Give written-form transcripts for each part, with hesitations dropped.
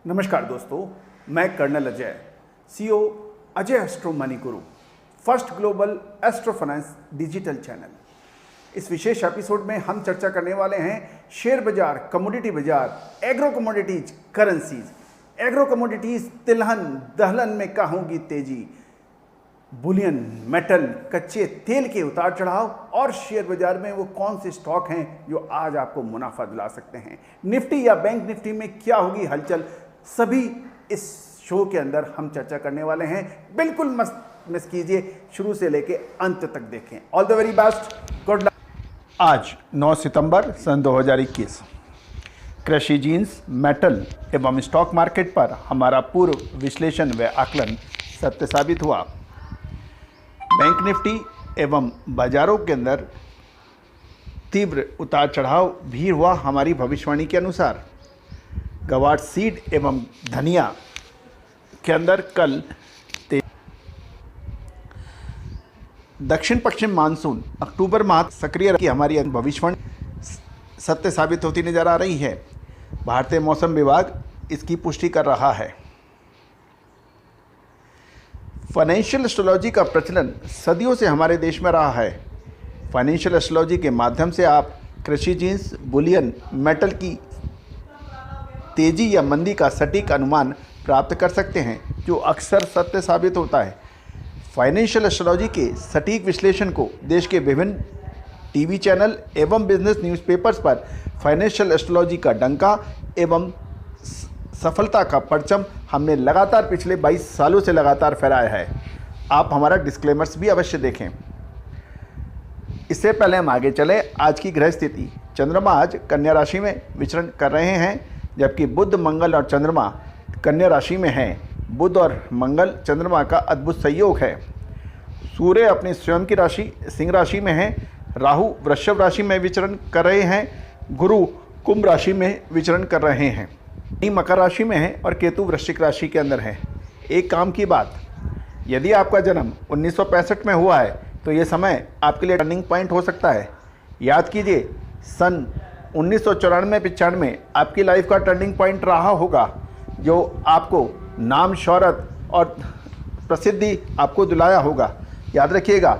नमस्कार दोस्तों, मैं colonel Ajay, CEO Ajay astro money guru, first global astro finance digital channel. इस विशेष एपिसोड में हम चर्चा करने वाले हैं शेयर बाजार, कमोडिटी बाजार, agro commodities, currencies. Agro commodities तिलहन दलहन में कहाँ होगी तेजी, बुलियन, मेटल, कच्चे तेल के उतार चढ़ाव और शेयर बाजार में वो कौन से स्टॉक हैं जो आज आपको मुनाफा दिला सकते हैं। निफ्टी या बैंक निफ्टी में क्या होगी हलचल, सभी इस शो के अंदर हम चर्चा करने वाले हैं। बिल्कुल मत मिस कीजिए, शुरू से लेके अंत तक देखें। All the very best, good luck. आज 9 सितंबर सन 2021 कृषि, जीन्स, मेटल एवं स्टॉक मार्केट पर हमारा पूर्व विश्लेषण व आकलन सत्य साबित हुआ। बैंक निफ्टी एवं बाजारों के अंदर तीव्र उतार चढ़ाव भी हुआ हमारी भविष्यवाणी के अनुसार। गवार सीड एवं धनिया के अंदर कल दक्षिण पश्चिम मानसून अक्टूबर माह सक्रिय की हमारी भविष्यवाणी सत्य साबित होती नजर आ रही है। भारतीय मौसम विभाग इसकी पुष्टि कर रहा है। फाइनेंशियल एस्ट्रोलॉजी का प्रचलन सदियों से हमारे देश में रहा है। फाइनेंशियल एस्ट्रोलॉजी के माध्यम से आप कृषि, जीन्स, बुलियन, मेटल की तेजी या मंदी का सटीक अनुमान प्राप्त कर सकते हैं, जो अक्सर सत्य साबित होता है। फाइनेंशियल एस्ट्रोलॉजी के सटीक विश्लेषण को देश के विभिन्न टीवी चैनल एवं बिजनेस न्यूज़पेपर्स पर फाइनेंशियल एस्ट्रोलॉजी का डंका एवं सफलता का परचम हमने लगातार पिछले 22 सालों से लगातार फहराया है। आप हमारा डिस्क्लेमर्स भी अवश्य देखें। इससे पहले हम आगे चले, आज की ग्रह स्थिति। चंद्रमा आज कन्या राशि में विचरण कर रहे हैं, जबकि बुध, मंगल और चंद्रमा कन्या राशि में हैं। बुध और मंगल चंद्रमा का अद्भुत संयोग है। सूर्य अपनी स्वयं की राशि सिंह राशि में है। राहु वृषभ राशि में विचरण कर रहे हैं। गुरु कुंभ राशि में विचरण कर रहे हैं। मकर राशि में है और केतु वृश्चिक राशि के अंदर है। एक काम की बात, यदि आपका जन्म 1965 में हुआ है तो ये समय आपके लिए टर्निंग पॉइंट हो सकता है। याद कीजिए, सन 1994-95 आपकी लाइफ का टर्निंग पॉइंट रहा होगा, जो आपको नाम, शौहरत और प्रसिद्धि आपको दिलाया होगा। याद रखिएगा,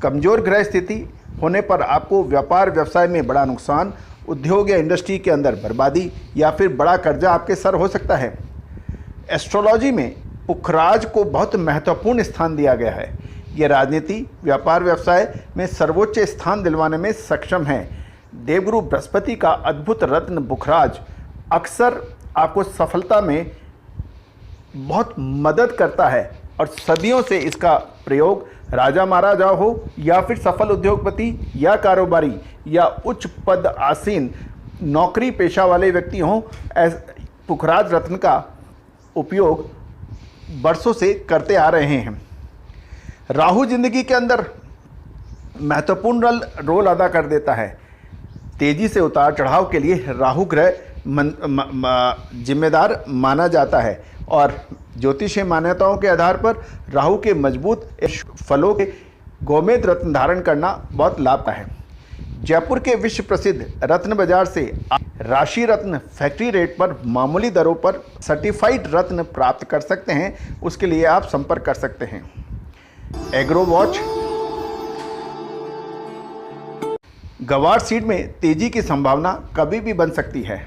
कमज़ोर ग्रह स्थिति होने पर आपको व्यापार व्यवसाय में बड़ा नुकसान, उद्योग या इंडस्ट्री के अंदर बर्बादी या फिर बड़ा कर्जा आपके सर हो सकता है। एस्ट्रोलॉजी में पुखराज को बहुत महत्वपूर्ण स्थान दिया गया है। ये राजनीति, व्यापार व्यवसाय में सर्वोच्च स्थान दिलवाने में सक्षम है। देवगुरु बृहस्पति का अद्भुत रत्न पुखराज अक्सर आपको सफलता में बहुत मदद करता है और सदियों से इसका प्रयोग राजा महाराजा हो या फिर सफल उद्योगपति या कारोबारी या उच्च पद आसीन नौकरी पेशा वाले व्यक्ति हों, पुखराज रत्न का उपयोग बरसों से करते आ रहे हैं। राहु जिंदगी के अंदर महत्वपूर्ण रोल अदा कर देता है। तेजी से उतार चढ़ाव के लिए राहु ग्रह जिम्मेदार माना जाता है और ज्योतिषीय मान्यताओं के आधार पर राहु के मजबूत फलों के गोमेद रत्न धारण करना बहुत लाभदायक है। जयपुर के विश्व प्रसिद्ध रत्न बाजार से राशि रत्न फैक्ट्री रेट पर मामूली दरों पर सर्टिफाइड रत्न प्राप्त कर सकते हैं। उसके लिए आप संपर्क कर सकते हैं। Agro watch. गवार सीड में तेजी की संभावना कभी भी बन सकती है।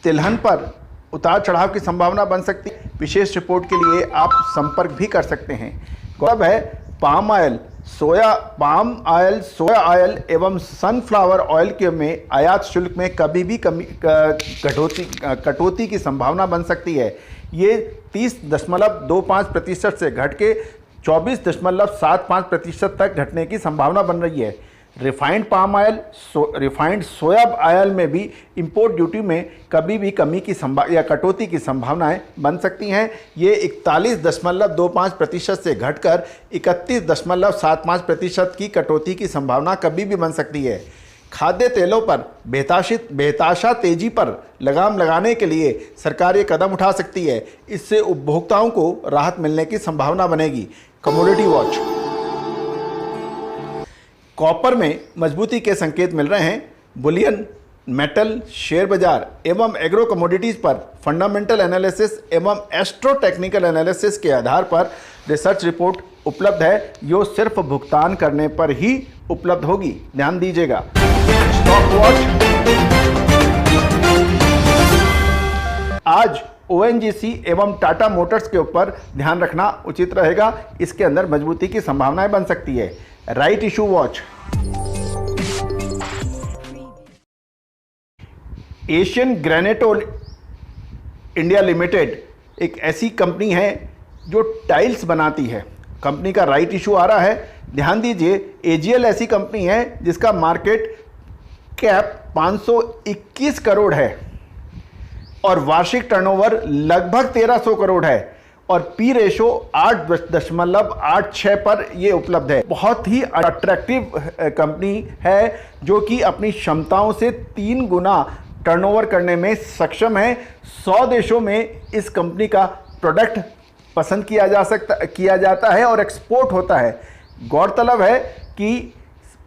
तिलहन पर उतार चढ़ाव की संभावना बन सकती है। विशेष रिपोर्ट के लिए आप संपर्क भी कर सकते हैं। गौरव है, पाम ऑयल, सोया ऑयल एवं सनफ्लावर ऑयल के में आयात शुल्क में कभी भी कटौती की संभावना बन सकती है। ये 30.25% से घट के 24.75% तक घटने की संभावना बन रही है। रिफाइंड पाम ऑयल, रिफाइंड सोया ऑयल में भी इंपोर्ट ड्यूटी में कभी भी कमी की या कटौती की संभावनाएं बन सकती हैं। ये 41.25% से घटकर 31.75% की कटौती की संभावना कभी भी बन सकती है। खाद्य तेलों पर बेताशा तेजी पर लगाम लगाने के लिए सरकार ये कदम उठा सकती है। इससे उपभोक्ताओं को राहत मिलने की संभावना बनेगी। Commodity watch. कॉपर में मजबूती के संकेत मिल रहे हैं। बुलियन मेटल, शेयर बाजार एवं एग्रो कमोडिटीज पर फंडामेंटल एनालिसिस एवं एस्ट्रो टेक्निकल एनालिसिस के आधार पर रिसर्च रिपोर्ट उपलब्ध है, जो सिर्फ भुगतान करने पर ही उपलब्ध होगी। ध्यान दीजिएगा। स्टॉक वॉच आज ONGC एवं टाटा मोटर्स के ऊपर ध्यान रखना उचित रहेगा, इसके अंदर मजबूती की संभावनाएं बन सकती है। Right issue watch Asian Granito India limited एक ऐसी कंपनी है जो टाइल्स बनाती है। कंपनी का राइट इशू आ रहा है, ध्यान दीजिए। AGL ऐसी कंपनी है जिसका मार्केट कैप 521 करोड़ है और वार्षिक टर्नओवर लगभग 1300 करोड़ है और पी रेशो 8.86 पर यह उपलब्ध है। बहुत ही अट्रैक्टिव कंपनी है जो कि अपनी क्षमताओं से 3 गुना टर्नओवर करने में सक्षम है। 100 देशों में इस कंपनी का प्रोडक्ट पसंद किया जाता है और एक्सपोर्ट होता है। गौरतलब है कि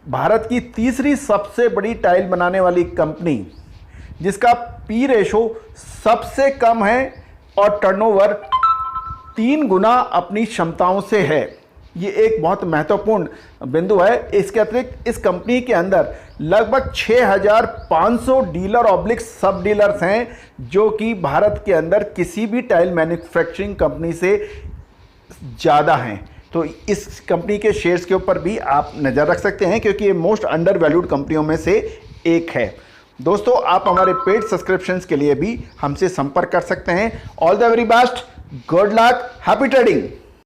भारत की तीसरी सबसे बड़ी टाइल बनाने वाली कंपनी जिसका पी रेशो सबसे कम है और टर्नओवर 3 गुना अपनी क्षमताओं से है। ये एक बहुत महत्वपूर्ण बिंदु है। इसके अतिरिक्त इस कंपनी के अंदर लगभग 6500 डीलर ऑब्लिक सब डीलर्स हैं जो कि भारत के अंदर किसी भी टाइल मैन्युफैक्चरिंग कंपनी से ज़्यादा हैं। तो इस कंपनी के शेयर्स के ऊपर भी आप नज़र रख सकते हैं क्योंकि ये मोस्ट अंडर वैल्यूड कंपनियों में से एक है। दोस्तों, आप हमारे पेड सब्सक्रिप्शंस के लिए भी हमसे संपर्क कर सकते हैं। All the very best, good luck, happy trading.